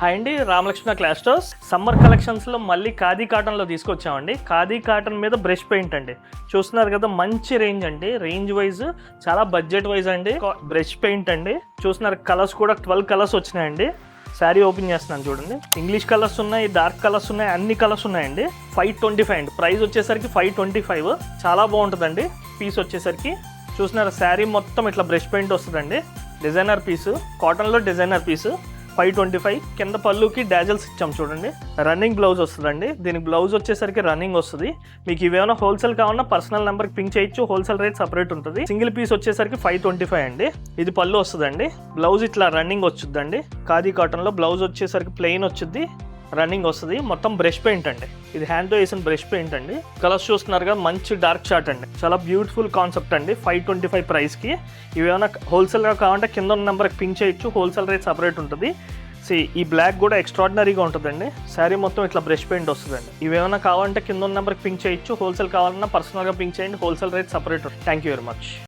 Hi అండి, Ramalakshmana class stores summer కలెక్షన్స్లో మళ్ళీ ఖాదీ కాటన్లో తీసుకొచ్చామండి. ఖాదీ కాటన్ మీద బ్రష్ పెయింట్ అండి. చూస్తున్నారు కదా, మంచి రేంజ్ అండి. రేంజ్ వైజ్ చాలా బడ్జెట్ వైజ్ అండి. బ్రష్ పెయింట్ అండి. చూస్తున్నారు కలర్స్ కూడా 12 కలర్స్ వచ్చినాయండి. శారీ ఓపెన్ చేస్తున్నాను చూడండి. ఇంగ్లీష్ కలర్స్ ఉన్నాయి, డార్క్ కలర్స్ ఉన్నాయి, అన్ని కలర్స్ ఉన్నాయండి. 525 అండి. ప్రైస్ వచ్చేసరికి 525. చాలా బాగుంటుందండి. పీస్ వచ్చేసరికి చూస్తున్నారు శారీ మొత్తం ఇట్లా బ్రష్ పెయింట్ వస్తుందండి. డిజైనర్ పీసు, కాటన్లో డిజైనర్ పీసు. 525. కింద పళ్ళుకి డాజల్స్ ఇచ్చాం చూడండి. రన్నింగ్ బ్లౌజ్ వస్తుందండి. దీనికి బ్లౌజ్ వచ్చేసరికి రన్నింగ్ వస్తుంది. మీకు ఇవేమైనా హోల్సేల్ కావాలన్నా పర్సనల్ నెంబర్కి పింక్ చేయొచ్చు. హోల్సేల్ రేట్ సపరేట్ ఉంటుంది. సింగిల్ పీస్ వచ్చేసరికి 525 అండి. ఇది పళ్ళు వస్తుందండి. బ్లౌజ్ ఇట్లా రన్నింగ్ వచ్చుద్దండి. ఖాదీ కాటన్లో బ్లౌజ్ వచ్చేసరికి ప్లెయిన్ వచ్చుద్ది, రన్నింగ్ వస్తుంది. మొత్తం బ్రష్ పెయింట్ అండి. ఇది హ్యాండ్తో వేసిన బ్రష్ పెయింట్ అండి. కలర్స్ చూస్తున్నారు కదా, మంచి డార్క్ షార్ట్ అండి. చాలా బ్యూటిఫుల్ కాన్సెప్ట్ అండి. 525 ప్రైస్కి. ఇవేమైనా హోల్సేల్గా కావాలంటే కింద ఉన్న నెంబర్కి పింక్ చేయొచ్చు. హోల్సేల్ రేట్ సపరేట్ ఉంటుంది. ఈ బ్లాక్ కూడా ఎక్స్ట్రాడినరీగా ఉంటుందండి. శారీ మొత్తం ఇట్లా బ్రష్ పెయింట్ వస్తుందండి. ఇవేమైనా కావాలంటే కింద ఉన్న నెంబర్కి పింక్ చేయొచ్చు. హోల్సేల్ కావాలన్నా పర్సనల్గా పింక్ చేయండి. హోల్సేల్ రేట్ సపరేట్ ఉంటుంది. Thank you very much.